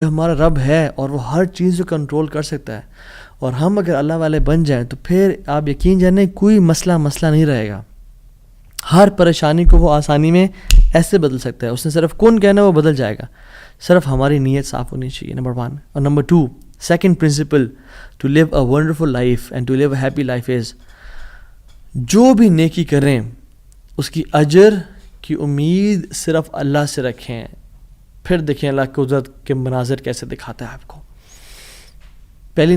ہمارا رب ہے اور وہ ہر چیز کو کنٹرول کر سکتا ہے، اور ہم اگر اللہ والے بن جائیں تو پھر آپ یقین جانیں کوئی مسئلہ نہیں رہے گا. ہر پریشانی کو وہ آسانی میں ایسے بدل سکتا ہے. اس نے صرف کن کہنا وہ بدل جائے گا، صرف ہماری نیت صاف ہونی چاہیے، نمبر 1. اور number 2، second principle to live a wonderful life and to live a happy life is, جو بھی نیکی کریں اس کی اجر کی امید صرف اللہ سے رکھیں. پھر دیکھیں اللہ کی قدرت کے مناظر کیسے دکھاتا ہے آپ کو. پہلی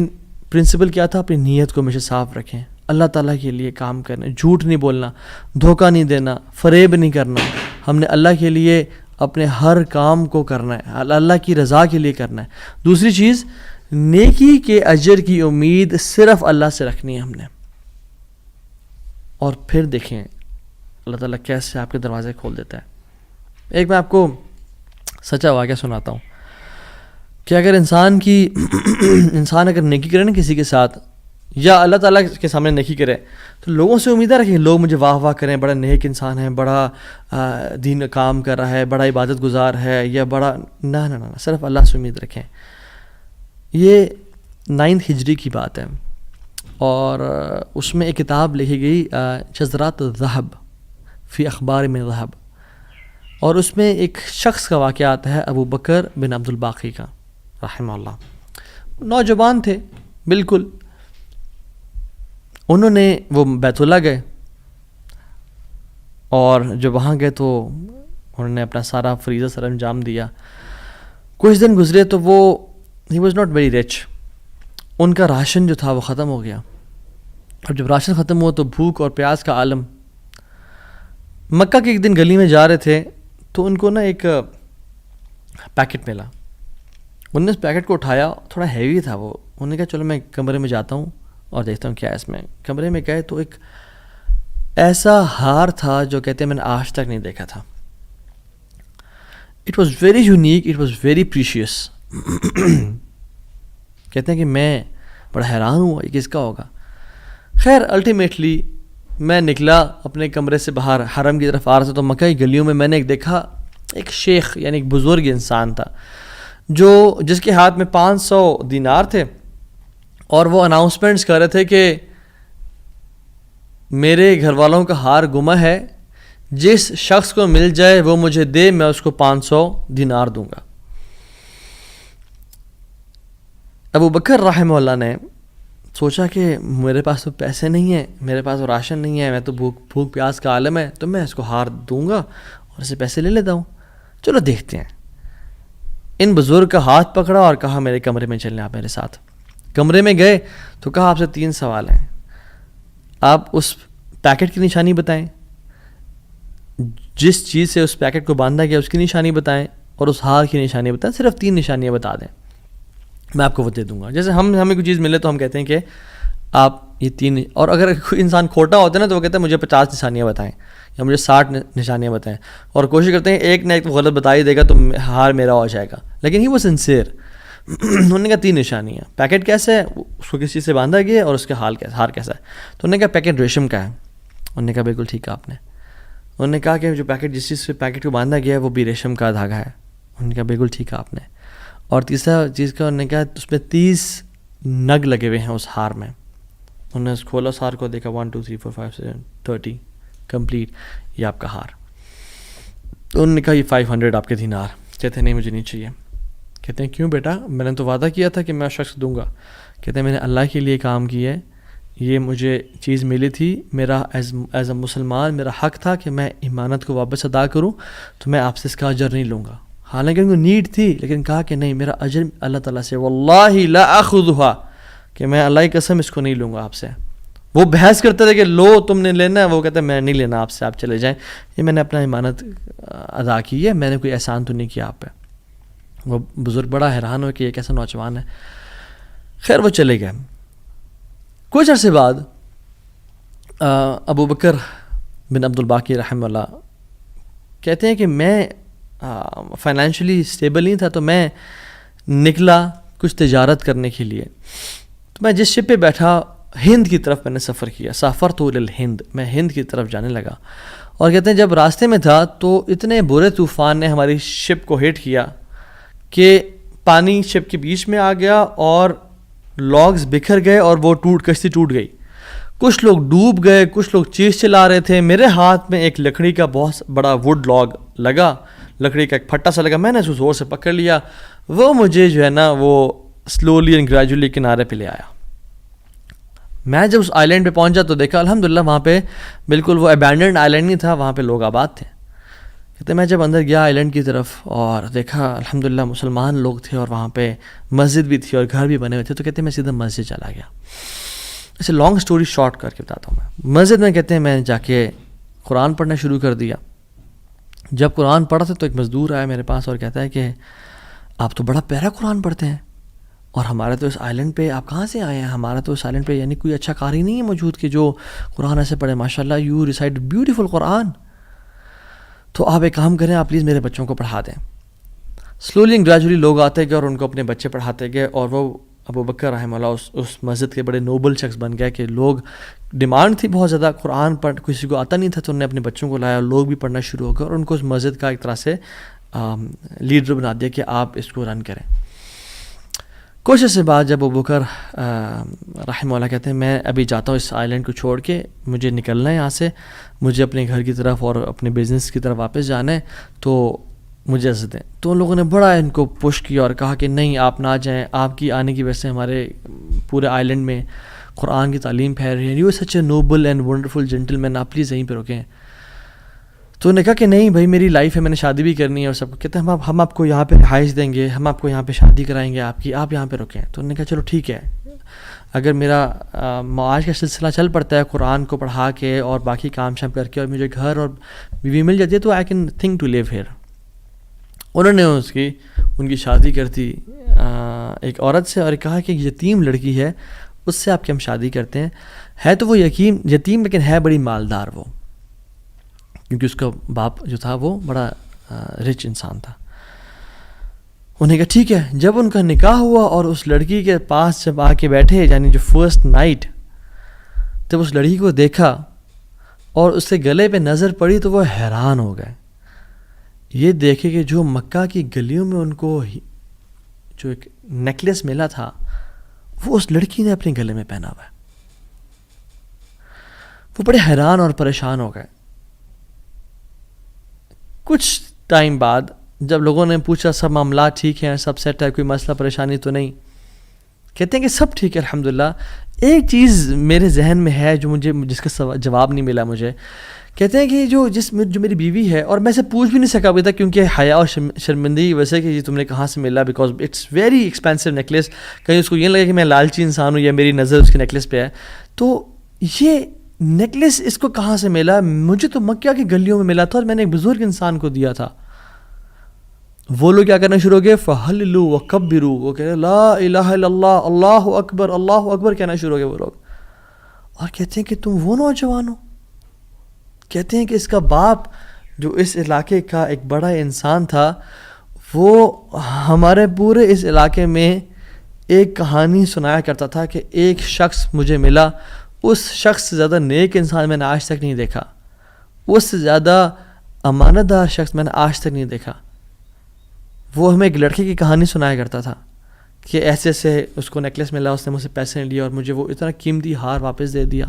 پرنسپل کیا تھا؟ اپنی نیت کو ہمیشہ صاف رکھیں، اللہ تعالیٰ کے لیے کام کرنا، جھوٹ نہیں بولنا، دھوکہ نہیں دینا، فریب نہیں کرنا. ہم نے اللہ کے لیے اپنے ہر کام کو کرنا ہے، اللہ کی رضا کے لیے کرنا ہے. دوسری چیز، نیکی کے اجر کی امید صرف اللہ سے رکھنی ہے ہم نے. اور پھر دیکھیں اللہ تعالیٰ کیسے آپ کے دروازے کھول دیتا ہے. ایک میں آپ کو سچا واقعہ سناتا ہوں کہ اگر انسان اگر نیکی کرے نا کسی کے ساتھ، یا اللہ تعالیٰ کے سامنے نیکی کرے، تو لوگوں سے امیدیں رکھیں لوگ مجھے واہ واہ کریں، بڑا نیک انسان ہے، بڑا دین کام کر رہا ہے، بڑا عبادت گزار ہے، یا بڑا نہ صرف اللہ سے امید رکھیں. یہ 9 ہجری کی بات ہے، اور اس میں ایک کتاب لکھی گئی شذرات الذہب فی اخبار من ذہب، اور اس میں ایک شخص کا واقعہ آتا ہے، ابو بکر بن عبد الباقی کا رحمہ اللہ. نوجوان تھے بالکل. انہوں نے وہ بیت اللہ گئے، اور جب وہاں گئے تو انہوں نے اپنا سارا فریضہ سر انجام دیا. کچھ دن گزرے تو وہ ہی واز ناٹ ویری رچ، ان کا راشن جو تھا وہ ختم ہو گیا. اور جب راشن ختم ہوا تو بھوک اور پیاس کا عالم. مکہ کے ایک دن گلی میں جا رہے تھے تو ان کو نا ایک پیکٹ ملا. انہوں نے اس پیکٹ کو اٹھایا، تھوڑا ہیوی تھا وہ. انہوں نے کہا چلو میں کمرے میں جاتا ہوں اور دیکھتا ہوں کیا ہے اس میں. کمرے میں گئے تو ایک ایسا ہار تھا جو کہتے ہیں میں نے آج تک نہیں دیکھا تھا. It was very unique, it was very precious. کہتے ہیں کہ میں بڑا حیران ہوا یہ کس کا ہوگا. خیر الٹیمیٹلی میں نکلا اپنے کمرے سے باہر، حرم کی طرف آ رہا تھا، تو مکہ کی گلیوں میں نے ایک دیکھا ایک شیخ یعنی ایک بزرگ انسان تھا جس کے ہاتھ میں 500 دینار تھے، اور وہ اناؤنسمنٹس کر رہے تھے کہ میرے گھر والوں کا ہار گما ہے، جس شخص کو مل جائے وہ مجھے دے، میں اس کو 500 دینار دوں گا. ابو بکر رحمہ اللہ نے سوچا کہ میرے پاس تو پیسے نہیں ہیں، میرے پاس تو راشن نہیں ہے، میں تو بھوک پیاس کا عالم ہے، تو میں اس کو ہار دوں گا اور اسے پیسے لے لیتا ہوں. چلو دیکھتے ہیں. ان بزرگ کا ہاتھ پکڑا اور کہا میرے کمرے میں چلیں آپ میرے ساتھ. کمرے میں گئے تو کہا آپ سے 3 سوال ہیں. آپ اس پیکٹ کی نشانی بتائیں، جس چیز سے اس پیکٹ کو باندھا گیا اس کی نشانی بتائیں، اور اس ہار کی نشانی بتائیں. صرف 3 نشانیاں بتا دیں، میں آپ کو وہ دے دوں گا. جیسے ہمیں کوئی چیز ملے تو ہم کہتے ہیں کہ آپ یہ 3، اور اگر کوئی انسان کھوٹا ہوتا ہے نا تو وہ کہتا ہے مجھے 50 نشانیاں بتائیں یا مجھے 60 نشانیاں بتائیں، اور کوشش کرتے ہیں ایک نہ ایک تو غلط بتا ہی دے گا تو ہار میرا ہو جائے گا. لیکن ہی وہ سنسیئر. انہوں نے کہا 3 نشانیاں. پیکٹ کیسا ہے، اس کو کس چیز سے باندھا گیا ہے، اور اس کا ہار کیسا ہے. تو انہوں نے کہا پیکٹ ریشم کا ہے. انہوں نے کہا بالکل ٹھیک ہے آپ نے. انہوں نے کہا کہ جو پیکٹ جس چیز سے پیکٹ کو باندھا گیا ہے وہ بھی ریشم کا دھاگا ہے. انہوں نے کہا بالکل ٹھیک ہے آپ نے. اور تیسرا چیز کا انہوں نے کہا اس میں 30 نگ لگے ہوئے ہیں اس ہار میں. انہوں نے کھولا اس ہار کو، دیکھا 1 2 3 4 5 6 30 کمپلیٹ، یہ آپ کا ہار. تو انہوں نے کہا یہ 500 آپ کے دینار. کہتے ہیں نہیں مجھے نہیں چاہیے. کہتے ہیں کیوں بیٹا، میں نے تو وعدہ کیا تھا کہ میں شخص دوں گا. کہتے ہیں میں نے اللہ کے لیے کام کیا ہے، یہ مجھے چیز ملی تھی، میرا ایز اے مسلمان میرا حق تھا کہ میں امانت کو واپس ادا کروں، تو میں آپ سے اس کا اجر نہیں لوں گا. حالانکہ ان کو نیڈ تھی، لیکن کہا کہ نہیں میرا اجر اللہ تعالیٰ سے، واللہ لا اخذھا، کہ میں اللہ کی قسم اس کو نہیں لوں گا آپ سے. وہ بحث کرتے تھے کہ لو تم نے لینا ہے، وہ کہتے ہیں میں نہیں لینا آپ سے، آپ چلے جائیں، یہ میں نے اپنا امانت ادا کی ہے، میں نے کوئی احسان تو نہیں کیا آپ پہ. وہ بزرگ بڑا حیران ہو کہ یہ کیسا نوجوان ہے. خیر وہ چلے گئے. کچھ عرصے بعد ابو بکر بن عبد الباقی رحمہ اللہ کہتے ہیں کہ میں فائنینشلی اسٹیبل نہیں تھا، تو میں نکلا کچھ تجارت کرنے کے لیے. تو میں جس شپ پہ بیٹھا ہند کی طرف میں نے سفر کیا. سافرت الی الہند، میں ہند کی طرف جانے لگا. اور کہتے ہیں جب راستے میں تھا تو اتنے برے طوفان نے ہماری شپ کو ہٹ کیا کہ پانی شپ کے بیچ میں آ گیا اور لاگز بکھر گئے اور وہ کشتی ٹوٹ گئی. کچھ لوگ ڈوب گئے, کچھ لوگ چیز چلا رہے تھے. میرے ہاتھ میں ایک لکڑی کا بہت بڑا ووڈ لاگ لگا, لکڑی کا ایک پھٹا سا لگا, میں نے اس کو زور سے پکڑ لیا. وہ مجھے جو ہے نا وہ سلولی اینڈ گریجولی کنارے پہ لے آیا. میں جب اس آئی لینڈ پہ پہنچا تو دیکھا الحمدللہ وہاں پہ بالکل وہ ابینڈنڈ آئی لینڈ نہیں تھا, وہاں پہ لوگ آباد تھے. کہتے میں جب اندر گیا آئی لینڈ کی طرف اور دیکھا الحمدللہ مسلمان لوگ تھے اور وہاں پہ مسجد بھی تھی اور گھر بھی بنے ہوئے تھے. تو کہتے ہیں میں سیدھا مسجد چلا گیا. اسے لانگ سٹوری شارٹ کر کے بتاتا ہوں. میں مسجد میں کہتے ہیں میں جا کے قرآن پڑھنا شروع کر دیا. جب قرآن پڑھا تھا تو ایک مزدور آیا میرے پاس اور کہتا ہے کہ آپ تو بڑا پیارا قرآن پڑھتے ہیں, اور ہمارے تو اس آئی لینڈ پہ آپ کہاں سے آئے ہیں؟ ہمارا تو اس آئی لینڈ پہ یعنی کوئی اچھا قاری نہیں ہے موجود کہ جو قرآن ایسے پڑھے. ماشاء اللہ یو ریسائٹ بیوٹیفل قرآن. تو آپ ایک کام کریں, آپ پلیز میرے بچوں کو پڑھا دیں. سلولی اینڈ گریجولی لوگ آتے گئے اور ان کو اپنے بچے پڑھاتے گئے, اور وہ ابو بکر رحمہ اللہ اس مسجد کے بڑے نوبل شخص بن گئے کہ لوگ ڈیمانڈ تھی بہت زیادہ, قرآن پڑھ کسی کو آتا نہیں تھا تو انہوں نے اپنے بچوں کو لایا, لوگ بھی پڑھنا شروع ہو گئے اور ان کو اس مسجد کا ایک طرح سے لیڈر بنا دیا کہ آپ اس کو رن کریں. کچھ عرصے بعد جب ابو بکر رحمہ اللہ کہتے ہیں میں ابھی جاتا ہوں اس آئی لینڈ کو چھوڑ کے, مجھے نکلنا ہے یہاں سے, مجھے اپنے گھر کی طرف اور اپنے بزنس کی طرف واپس جانا ہے, تو مجھے اجازت دیں. تو ان لوگوں نے بڑا ان کو پش کیا اور کہا کہ نہیں آپ نہ جائیں, آپ کی آنے کی وجہ سے ہمارے پورے آئی لینڈ میں قرآن کی تعلیم پھیل رہی ہے, you such a noble and wonderful gentle man, آپ پلیز یہیں پہ رکیں. تو انہوں نے کہا کہ نہیں بھائی میری لائف ہے, میں نے شادی بھی کرنی ہے اور سب کو. کہتے ہیں ہم آپ کو یہاں پہ رہائش دیں گے, ہم آپ کو یہاں پہ شادی کرائیں گے آپ کی, آپ یہاں پہ رکیں. تو انہوں نے کہا چلو ٹھیک ہے, اگر میرا معاش کا سلسلہ چل پڑتا ہے قرآن کو پڑھا کے اور باقی کام شام کر کے اور مجھے گھر اور بیوی مل جاتی ہے تو I can think to live here. انہوں نے ان کی شادی کر دی ایک عورت سے اور کہا کہ یتیم لڑکی ہے اس سے آپ کی ہم شادی کرتے ہیں. ہے تو وہ یتیم لیکن ہے بڑی مالدار وہ, کیونکہ اس کا باپ جو تھا وہ بڑا رچ انسان تھا. انہیں کہا ٹھیک ہے. جب ان کا نکاح ہوا اور اس لڑکی کے پاس جب آ کے بیٹھے, یعنی جو فرسٹ نائٹ, جب اس لڑکی کو دیکھا اور اس کے گلے پہ نظر پڑی تو وہ حیران ہو گئے. یہ دیکھے کہ جو مکہ کی گلیوں میں ان کو جو ایک نیکلیس ملا تھا وہ اس لڑکی نے اپنے گلے میں پہنا ہوا ہے. وہ بڑے حیران اور پریشان ہو گئے. کچھ ٹائم بعد جب لوگوں نے پوچھا سب معاملات ٹھیک ہیں, سب سیٹ ہے, کوئی مسئلہ پریشانی تو نہیں, کہتے ہیں کہ سب ٹھیک ہے الحمدللہ. ایک چیز میرے ذہن میں ہے جو جس کا جواب نہیں ملا مجھے. کہتے ہیں کہ جو میری بیوی ہے, اور میں سے پوچھ بھی نہیں سکا ابھی تک کیونکہ حیا اور شرمندگی کی وجہ سے کہ یہ تم نے کہاں سے ملا, because it's very expensive necklace. کہیں اس کو یہ لگے کہ میں لالچی انسان ہوں یا میری نظر اس کے نیکلیس پہ ہے. تو یہ نیکلیس اس کو کہاں سے ملا؟ مجھے تو مکہ کی گلیوں میں ملا تھا اور میں نے ایک بزرگ انسان کو دیا تھا. وہ لوگ کیا کرنا شروع ہو گئے, فَحَلِّلُوا وَكَبِّرُوا, وہ کہہ رہے لا الہ الا اللہ, اللہ اکبر, اللہ اکبر کہنا شروع ہو گئے وہ لوگ. اور کہتے ہیں کہ تم وہ نوجوان ہو. کہتے ہیں کہ اس کا باپ جو اس علاقے کا ایک بڑا انسان تھا, وہ ہمارے پورے اس علاقے میں ایک کہانی سنایا کرتا تھا کہ ایک شخص مجھے ملا, اس شخص سے زیادہ نیک انسان میں نے آج تک نہیں دیکھا, اس سے زیادہ امانت دار شخص میں نے آج تک نہیں دیکھا. وہ ہمیں ایک لڑکے کی کہانی سنایا کرتا تھا کہ ایسے ایسے اس کو نیکلیس ملا, اس نے مجھ سے پیسے لیا اور مجھے وہ اتنا قیمتی ہار واپس دے دیا.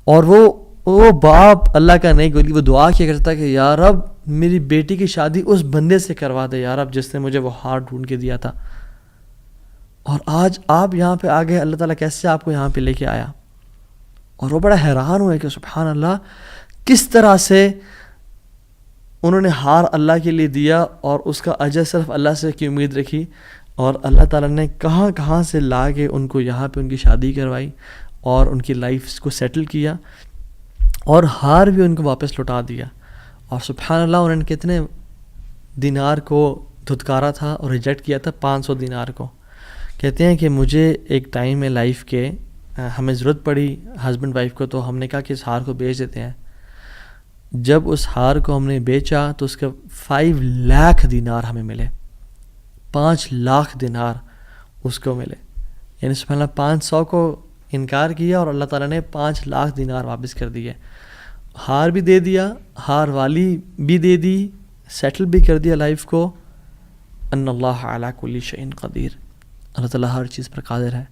اور وہ باپ اللہ کا نہیں گولی, وہ دعا کیا کرتا کہ یا رب میری بیٹی کی شادی اس بندے سے کروا دے یا رب جس نے مجھے وہ ہار ڈھونڈ کے دیا تھا. اور آج آپ یہاں پہ آ گئے, اللہ تعالیٰ کیسے آپ کو یہاں پہ لے کے آیا. اور وہ بڑا حیران ہوئے کہ سبحان اللہ کس طرح سے انہوں نے ہار اللہ کے لیے دیا اور اس کا اجر صرف اللہ سے کی امید رکھی, اور اللہ تعالیٰ نے کہاں سے لا کے ان کو یہاں پہ ان کی شادی کروائی اور ان کی لائف کو سیٹل کیا, اور ہار بھی ان کو واپس لوٹا دیا. اور سبحان اللہ انہوں نے کتنے دینار کو دھتکارا تھا اور ریجیکٹ کیا تھا, 500 دینار کو. کہتے ہیں کہ مجھے ایک ٹائم میں لائف کے ہمیں ضرورت پڑی ہسبینڈ وائف کو, تو ہم نے کہا کہ اس ہار کو بیچ دیتے ہیں. جب اس ہار کو ہم نے بیچا تو اس کے 5 لاکھ دینار ہمیں ملے, 5 لاکھ دینار اس کو ملے. یعنی سبحان اللہ 500 کو انکار کیا اور اللہ تعالیٰ نے 5 لاکھ دینار واپس کر دیے. ہار بھی دے دیا, ہار والی بھی دے دی, سیٹل بھی کر دیا لائف کو, ان اللہ علی کل شیء قدیر، اللہ تعالیٰ ہر چیز پر قادر ہے.